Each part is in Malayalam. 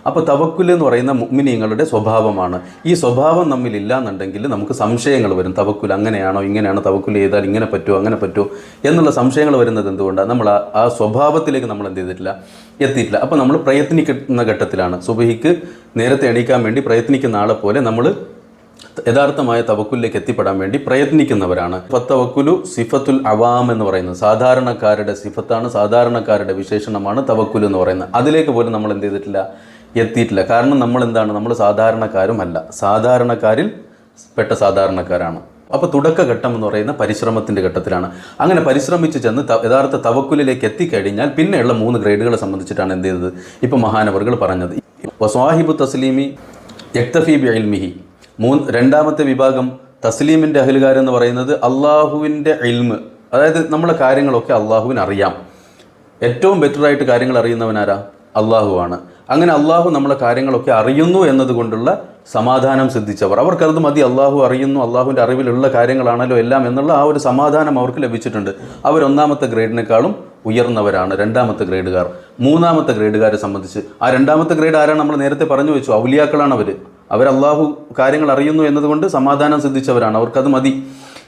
അപ്പോൾ തവക്കുൽ എന്ന് പറയുന്ന മുഅ്മിനീങ്ങളുടെ സ്വഭാവമാണ്. ഈ സ്വഭാവം നമ്മിലില്ല എന്നുണ്ടെങ്കിൽ നമുക്ക് സംശയങ്ങൾ വരും. തവക്കുൽ അങ്ങനെയാണോ, ഇങ്ങനെയാണോ, തവക്കുൽ ചെയ്താൽ ഇങ്ങനെ പറ്റുമോ, അങ്ങനെ പറ്റുമോ എന്നുള്ള സംശയങ്ങൾ വരുന്നത് എന്തുകൊണ്ടാണ്? നമ്മൾ ആ സ്വഭാവത്തിലേക്ക് നമ്മൾ എന്ത് ചെയ്തിട്ടില്ല, എത്തിയിട്ടില്ല. അപ്പോൾ നമ്മൾ പ്രയത്നിക്കുന്ന ഘട്ടത്തിലാണ്. സുബഹിക്ക് നേരത്തെ എണീക്കാൻ വേണ്ടി പ്രയത്നിക്കുന്ന ആളെ പോലെ നമ്മൾ യഥാർത്ഥമായ തവക്കുലിലേക്ക് എത്തിപ്പെടാൻ വേണ്ടി പ്രയത്നിക്കുന്നവരാണ്. തവക്കുലു സിഫത്തുൽ അവാം എന്ന് പറയുന്നത് സാധാരണക്കാരുടെ സിഫത്താണ്, സാധാരണക്കാരുടെ വിശേഷണമാണ് തവക്കുൽ എന്ന് പറയുന്നത്. അതിലേക്ക് പോലും നമ്മൾ എന്ത് ചെയ്തിട്ടില്ല, എത്തിയിട്ടില്ല. കാരണം നമ്മൾ എന്താണ്, നമ്മൾ സാധാരണക്കാരുമല്ല, സാധാരണക്കാരിൽ പെട്ട സാധാരണക്കാരാണ്. അപ്പോൾ തുടക്കഘട്ടം എന്ന് പറയുന്ന പരിശ്രമത്തിൻ്റെ ഘട്ടത്തിലാണ്. അങ്ങനെ പരിശ്രമിച്ച് ചെന്ന് യഥാർത്ഥ തവക്കുലിലേക്ക് എത്തിക്കഴിഞ്ഞാൽ പിന്നെയുള്ള 3 ഗ്രേഡുകളെ സംബന്ധിച്ചിട്ടാണ് എന്ത് ചെയ്തത് ഇപ്പോൾ മഹാനവറുകൾ പറഞ്ഞത്. വസ്വാഹിബു തസ്ലീമി യക്തഫി ബി ഇൽമിഹി. രണ്ടാമത്തെ വിഭാഗം തസ്ലീമിൻ്റെ അഹ്ലുകാരെന്ന് പറയുന്നത് അള്ളാഹുവിൻ്റെ ഇൽമ്, അതായത് നമ്മളെ കാര്യങ്ങളൊക്കെ അള്ളാഹുവിന് അറിയാം. ഏറ്റവും ബെറ്ററായിട്ട് കാര്യങ്ങൾ അറിയുന്നവനാരാ? അള്ളാഹുവാണ്. അങ്ങനെ അള്ളാഹു നമ്മളെ കാര്യങ്ങളൊക്കെ അറിയുന്നു എന്നതുകൊണ്ടുള്ള സമാധാനം സിദ്ധിച്ചവർ, അവർക്കത് മതി. അള്ളാഹു അറിയുന്നു, അള്ളാഹുവിൻ്റെ അറിവിലുള്ള കാര്യങ്ങളാണല്ലോ എല്ലാം എന്നുള്ള ആ ഒരു സമാധാനം അവർക്ക് ലഭിച്ചിട്ടുണ്ട്. അവർ 1ാമത്തെ ഗ്രേഡിനേക്കാളും ഉയർന്നവരാണ് 2ാമത്തെ ഗ്രേഡുകാർ. 3ാമത്തെ ഗ്രേഡുകാരെ സംബന്ധിച്ച് ആ 2ാമത്തെ ഗ്രേഡ് ആരാണ്? നമ്മൾ നേരത്തെ പറഞ്ഞു വെച്ചു, ഔലിയാക്കളാണ് അവർ അള്ളാഹു കാര്യങ്ങൾ അറിയുന്നു എന്നതുകൊണ്ട് സമാധാനം സിദ്ധിച്ചവരാണ്, അവർക്കത് മതി.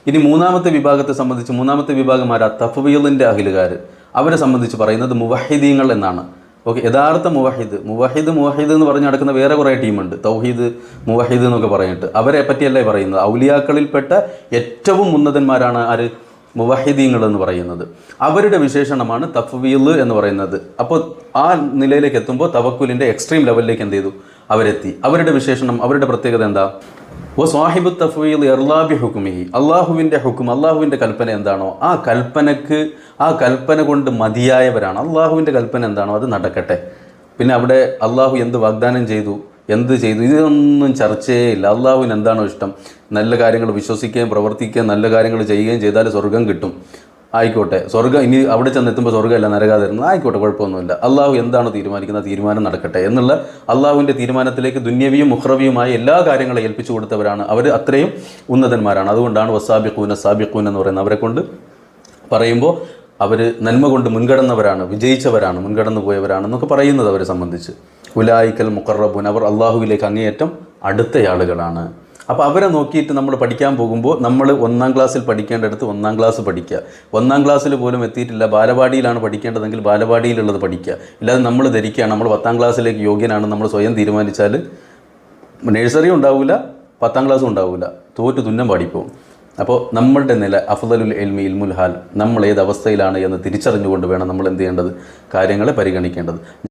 ഇനി 3ാമത്തെ വിഭാഗത്തെ സംബന്ധിച്ച് 3ാമത്തെ വിഭാഗം ആരാ? തഫ്വീലിൻ്റെ അഹ്ലുകാർ. അവരെ സംബന്ധിച്ച് പറയുന്നത് മുവഹിദീങ്ങൾ എന്നാണ്. ഓക്കെ, യഥാർത്ഥ മുവഹിദ് എന്ന് പറഞ്ഞ് നടക്കുന്ന വേറെ കുറേ ടീമുണ്ട്, തൗഹീദ് മുവഹിദ് എന്നൊക്കെ പറഞ്ഞിട്ട്. അവരെ പറ്റിയല്ലേ പറയുന്നത്. ഔലിയാക്കളിൽപ്പെട്ട ഏറ്റവും ഉന്നതന്മാരാണ് ആര്? മുവഹിദീങ്ങൾ എന്ന് പറയുന്നത്. അവരുടെ വിശേഷണമാണ് തഫ്വീൽ എന്ന് പറയുന്നത്. അപ്പോൾ ആ നിലയിലേക്ക് എത്തുമ്പോൾ തവക്കുലിൻ്റെ എക്സ്ട്രീം ലെവലിലേക്ക് എന്ത് ചെയ്തു, അവരെത്തി. അവരുടെ വിശേഷണം, അവരുടെ പ്രത്യേകത എന്താ? ഓ സ്വാഹിബു തഫ്വീൽ ഇർലാബി ഹുക്മിഹി. അള്ളാഹുവിൻ്റെ ഹുക്കും, അള്ളാഹുവിൻ്റെ കൽപ്പന എന്താണോ ആ കൽപ്പന കൊണ്ട് മതിയായവരാണ്. അള്ളാഹുവിൻ്റെ കൽപ്പന എന്താണോ അത് നടക്കട്ടെ. പിന്നെ അവിടെ അള്ളാഹു എന്ത് വാഗ്ദാനം ചെയ്തു, എന്ത് ചെയ്തു, ഇതൊന്നും ചർച്ചയേ ഇല്ല. അള്ളാഹുവിന് എന്താണോ ഇഷ്ടം, നല്ല കാര്യങ്ങൾ വിശ്വസിക്കുകയും പ്രവർത്തിക്കുകയും നല്ല കാര്യങ്ങൾ ചെയ്യുകയും ചെയ്താൽ സ്വർഗം കിട്ടും. ആയിക്കോട്ടെ, സ്വർഗ്ഗം ഇനി അവിടെ ചെന്നെത്തുമ്പോൾ സ്വർഗ്ഗമല്ല നരകാതിരുന്നത്, ആയിക്കോട്ടെ, കുഴപ്പമൊന്നുമില്ല. അള്ളാഹു എന്താണോ തീരുമാനിക്കുന്ന തീരുമാനം നടക്കട്ടെ എന്നുള്ള അള്ളാഹുവിൻ്റെ തീരുമാനത്തിലേക്ക് ദുന്യവിയും മുഖ്റവിയുമായ എല്ലാ കാര്യങ്ങളും ഏൽപ്പിച്ചു കൊടുത്തവരാണ് അവർ. അത്രയും ഉന്നതന്മാരാണ്. അതുകൊണ്ടാണ് വസാബിഖൂന സാബിഖൂൻ എന്ന് പറയുന്നത്. അവരെ കൊണ്ട് പറയുമ്പോൾ അവർ നന്മ കൊണ്ട് മുൻകടന്നവരാണ്, വിജയിച്ചവരാണ്, മുൻകടന്നു പോയവരാണെന്നൊക്കെ പറയുന്നത് അവരെ സംബന്ധിച്ച്. ഉലായിക്കൽ മുഖറബൂൻ, അവർ അള്ളാഹുവിലേക്ക് അങ്ങേയറ്റം അടുത്തയാളുകളാണ്. അപ്പോൾ അവരെ നോക്കിയിട്ട് നമ്മൾ പഠിക്കാൻ പോകുമ്പോൾ നമ്മൾ 1ാം ക്ലാസ്സിൽ പഠിക്കേണ്ടടുത്ത് 1ാം ക്ലാസ് പഠിക്കുക. 1ാം ക്ലാസ്സിൽ പോലും എത്തിയിട്ടില്ല, ബാലവാടിയിലാണ് പഠിക്കേണ്ടതെങ്കിൽ ബാലവാടിയിലുള്ളത് പഠിക്കുക. ഇല്ലാതെ നമ്മൾ ധരിക്കുകയാണ് നമ്മൾ 10ാം ക്ലാസ്സിലേക്ക് യോഗ്യനാണെന്ന് നമ്മൾ സ്വയം തീരുമാനിച്ചാൽ നഴ്സറി ഉണ്ടാവില്ല, 10ാം ക്ലാസ്സും ഉണ്ടാവില്ല, തോറ്റു തുന്നം പാടിപ്പോവും. അപ്പോൾ നമ്മളുടെ നില അഫ്ളലുൽ ഇൽമി ഇൽമുൽ ഹാൽ, നമ്മൾ ഏത് അവസ്ഥയിലാണ് എന്ന് തിരിച്ചറിഞ്ഞുകൊണ്ട് വേണം നമ്മൾ എന്ത് ചെയ്യേണ്ടത്, കാര്യങ്ങളെ പരിഗണിക്കേണ്ടത്.